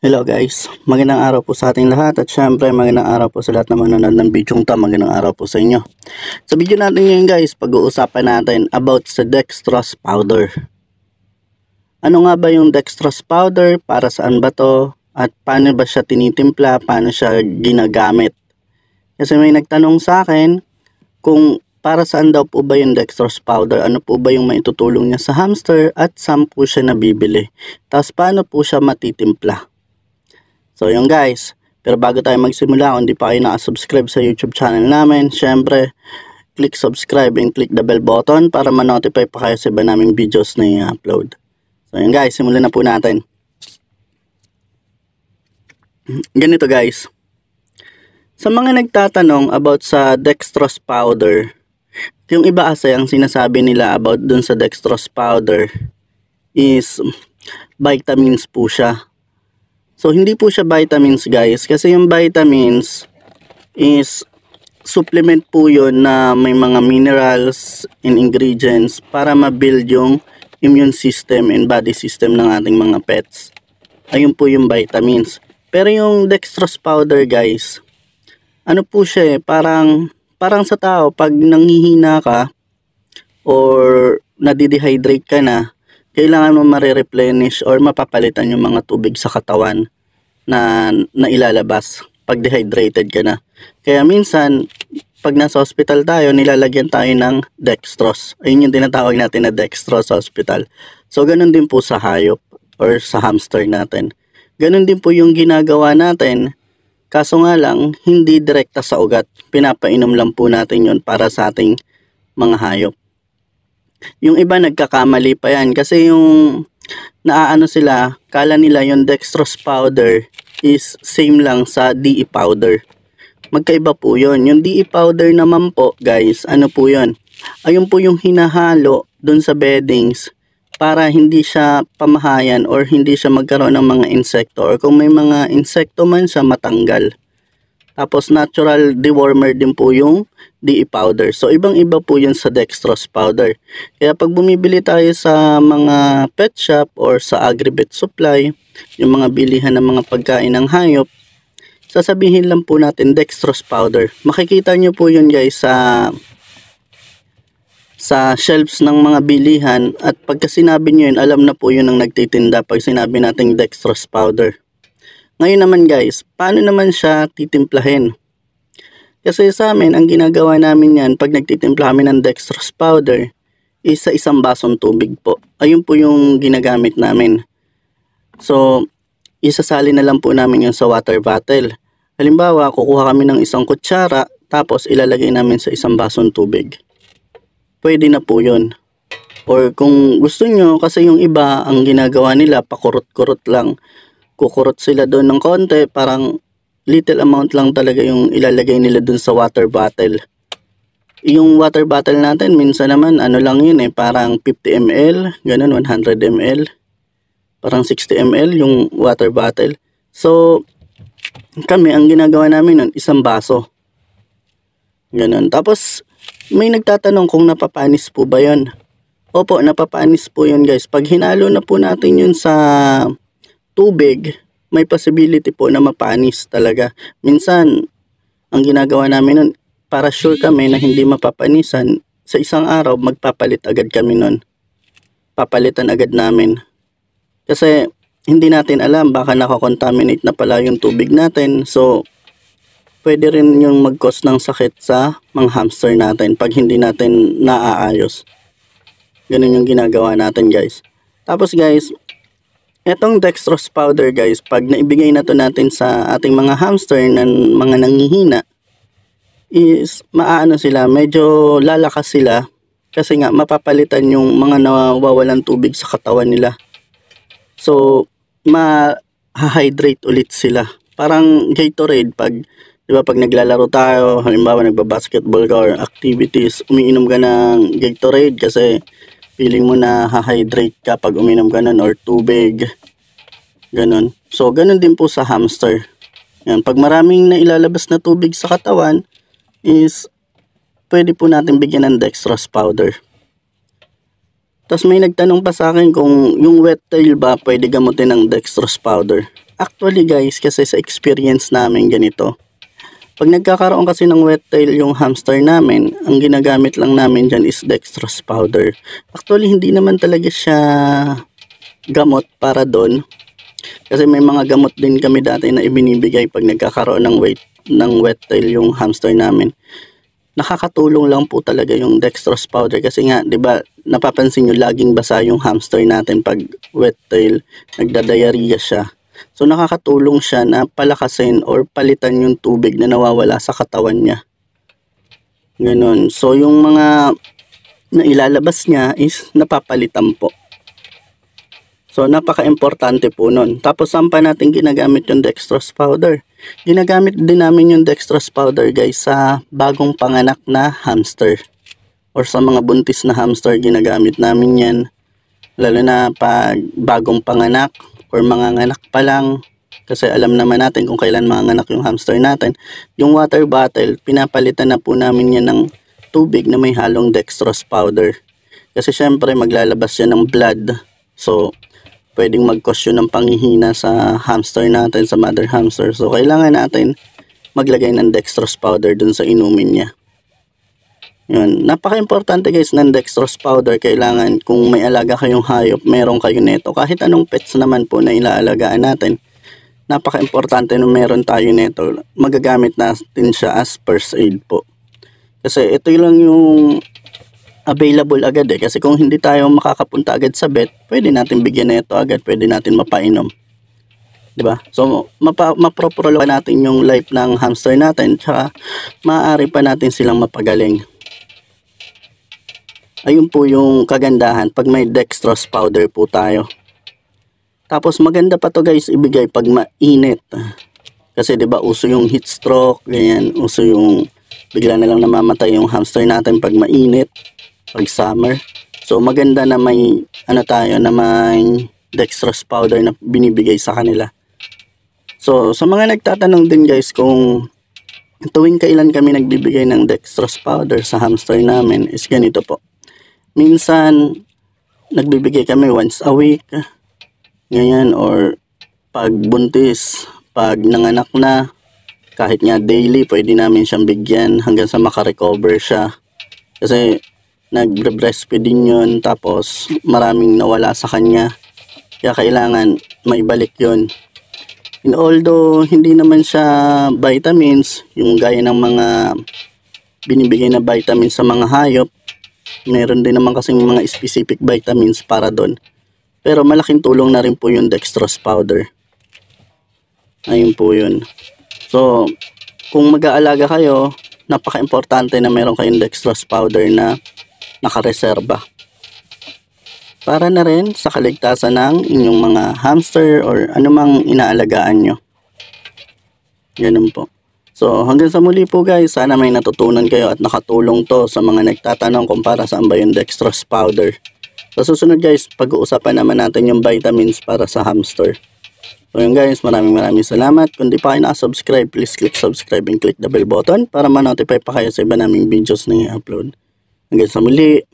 Hello guys, magandang araw po sa ating lahat at syempre magandang araw po sa lahat na manonood ng video ito. Magandang araw po sa inyo. Sa video natin ngayon guys, pag-uusapan natin about sa dextrose powder. Ano nga ba yung dextrose powder, para saan ba to, at paano ba siya tinitimpla, paano siya ginagamit. Kasi may nagtanong sa akin kung para saan daw po ba yung dextrose powder, ano po ba yung maitutulong niya sa hamster at saan po siya nabibili. Tapos paano po siya matitimpla. So yun guys, pero bago tayo magsimula, kung di pa kayo nakasubscribe sa YouTube channel namin, syempre, click subscribe and click the bell button para ma-notify pa kayo sa iba naming videos na i-upload. So yun guys, simulan na po natin. Ganito guys, sa mga nagtatanong about sa dextrose powder, yung iba kasi ang sinasabi nila about dun sa dextrose powder is vitamins po siya. So, hindi po siya vitamins guys, kasi yung vitamins is supplement po yun na may mga minerals and ingredients para ma-build yung immune system and body system ng ating mga pets. Ayun po yung vitamins. Pero yung dextrose powder guys, ano po siya parang sa tao, pag nanghihina ka or nadidehydrate ka na, kailangan mo mare-replenish or mapapalitan yung mga tubig sa katawan na ilalabas pag dehydrated ka na. Kaya minsan, pag nasa hospital tayo, nilalagyan tayo ng dextrose. Ayun yung tinatawag natin na dextrose hospital. So, ganun din po sa hayop or sa hamster natin. Ganun din po yung ginagawa natin. Kaso nga lang, hindi direkta sa ugat. Pinapainom lang po natin yun para sa ating mga hayop. Yung iba nagkakamali pa yan kasi yung naaano sila, kala nila yung dextrose powder is same lang sa DE powder. Magkaiba po yun. Yung DE powder naman po guys, ano po yun? Ayun po yung hinahalo dun sa beddings para hindi siya pamahayan or hindi siya magkaroon ng mga insekto, or kung may mga insekto man siya, matanggal. Tapos natural dewormer din po yung DE powder. So ibang iba po yun sa dextrose powder. Kaya pag bumibili tayo sa mga pet shop or sa agri-vet supply, yung mga bilihan ng mga pagkain ng hayop, sasabihin lang po natin dextrose powder. Makikita nyo po yun guys sa shelves ng mga bilihan, at pagka sinabi nyo yun, alam na po yun ang nagtitinda pag sinabi nating dextrose powder. Ngayon naman guys, paano naman siya titimplahin? Kasi sa amin, ang ginagawa namin yan, pag nagtitimpla kami ng dextrose powder, is sa isang basong tubig po. Ayun po yung ginagamit namin. So, isasali na lang po namin yun sa water bottle. Halimbawa, kukuha kami ng isang kutsara, tapos ilalagay namin sa isang basong tubig. Pwede na po yun. Or kung gusto nyo, kasi yung iba, ang ginagawa nila, pakurot-kurot lang. Kukurot sila doon ng konti, parang little amount lang talaga yung ilalagay nila doon sa water bottle. Yung water bottle natin, minsan naman, ano lang yun parang 50 ml, ganun, 100 ml. Parang 60 ml yung water bottle. So, kami, ang ginagawa namin nun, isang baso. Ganun. Tapos, may nagtatanong kung napapanis po ba yun. Opo, napapanis po yun guys. Pag hinalo na po natin yun sa tubig, may possibility po na mapanis talaga. Minsan, ang ginagawa namin nun, para sure kami na hindi mapapanisan, sa isang araw, magpapalit agad kami nun. Papalitan agad namin. Kasi, hindi natin alam, baka nakakontaminate na pala yung tubig natin. So, pwede rin yung mag-cause ng sakit sa mga hamster natin pag hindi natin naaayos. Ganun yung ginagawa natin guys. Tapos guys, etong dextrose powder guys, pag naibigay na to natin sa ating mga hamster na mga nanghihina, is maano sila, medyo lalakas sila. Kasi nga, mapapalitan yung mga nawawalan tubig sa katawan nila. So, ma-hydrate ulit sila. Parang Gatorade, diba, pag naglalaro tayo, halimbawa nagbabasketball ka or activities, umiinom ka ng Gatorade kasi feeling mo na ha-hydrate ka pag uminom ka nun, or tubig. Ganun. So, ganun din po sa hamster. Yan. Pag maraming nailalabas na tubig sa katawan, is pwede po natin bigyan ng dextrose powder. Tapos may nagtanong pa sa akin kung yung wet tail ba pwede gamutin ng dextrose powder. Actually guys, kasi sa experience namin ganito. Pag nagkakaroon kasi ng wet tail yung hamster namin, ang ginagamit lang namin dyan is dextrose powder. Actually, hindi naman talaga siya gamot para doon. Kasi may mga gamot din kami dati na ibinibigay pag nagkakaroon ng wet tail yung hamster namin. Nakakatulong lang po talaga yung dextrose powder kasi nga, 'di ba, napapansin niyo laging basa yung hamster natin pag wet tail, nagda-diarrhea siya. So nakakatulong siya na palakasin or palitan yung tubig na nawawala sa katawan niya. Ganon. So yung mga na ilalabas niya is napapalitan po. So napaka-importante po nun. Tapos saan pa natin ginagamit yung dextrose powder? Ginagamit din namin yung dextrose powder guys sa bagong panganak na hamster. Or sa mga buntis na hamster ginagamit namin yan. Lalo na pag bagong panganak or mga nganak pa lang. Kasi alam naman natin kung kailan manganak yung hamster natin. Yung water bottle, pinapalitan na po namin yan ng tubig na may halong dextrose powder. Kasi syempre maglalabas yan ng blood. So pwedeng mag-cause yun ng panghihina sa hamster natin, sa mother hamster. So kailangan natin maglagay ng dextrose powder dun sa inumin niya. Yun. Napaka-importante guys ng dextrose powder. Kailangan kung may alaga kayong hayop, meron kayo neto. Kahit anong pets naman po na ilaalagaan natin, napaka-importante na meron tayo neto. Magagamit natin siya as first aid po. Kasi ito lang yung available agad kasi kung hindi tayo makakapunta agad sa vet, pwede natin bigyan na ito agad, pwede natin mapainom, diba? So maproprolong natin yung life ng hamster natin, tsaka maaari pa natin silang mapagaling. Ayun po yung kagandahan pag may dextrose powder po tayo. Tapos maganda pa to guys ibigay pag mainit, kasi diba uso yung heat stroke, ganyan, uso yung bigla na lang namamatay yung hamster natin pag mainit, pag summer. So maganda na may tayo na may dextrose powder na binibigay sa kanila. So sa mga nagtatanong din guys kung tuwing kailan kami nagbibigay ng dextrose powder sa hamster namin, is ganito po. Minsan nagbibigay kami once a week, ganyan, or pag buntis, pag nanganak na, kahit nga daily pwede namin siyang bigyan hanggang sa makarecover siya. Kasi nagbre-breastfeeding yun, tapos maraming nawala sa kanya, kaya kailangan maibalik yun. And although hindi naman siya vitamins, yung gaya ng mga binibigay na vitamins sa mga hayop, meron din naman kasing mga specific vitamins para doon. Pero malaking tulong na rin po yung dextrose powder. Ayun po yun. So kung mag-aalaga kayo, napaka-importante na meron kayong dextrose powder na nakareserba, para na rin sa kaligtasan ng inyong mga hamster or anumang inaalagaan nyo. Ganun po. So hanggang sa muli po guys, sana may natutunan kayo at nakatulong to sa mga nagtatanong kung para saan ba yung dextrose powder. Sa susunod guys, pag-uusapan naman natin yung vitamins para sa hamster. So yun guys, maraming salamat. Kung di pa kayo nakasubscribe, please click subscribe and click the bell button para ma-notify pa kayo sa iba naming videos na i-upload. Hanggang sa muli.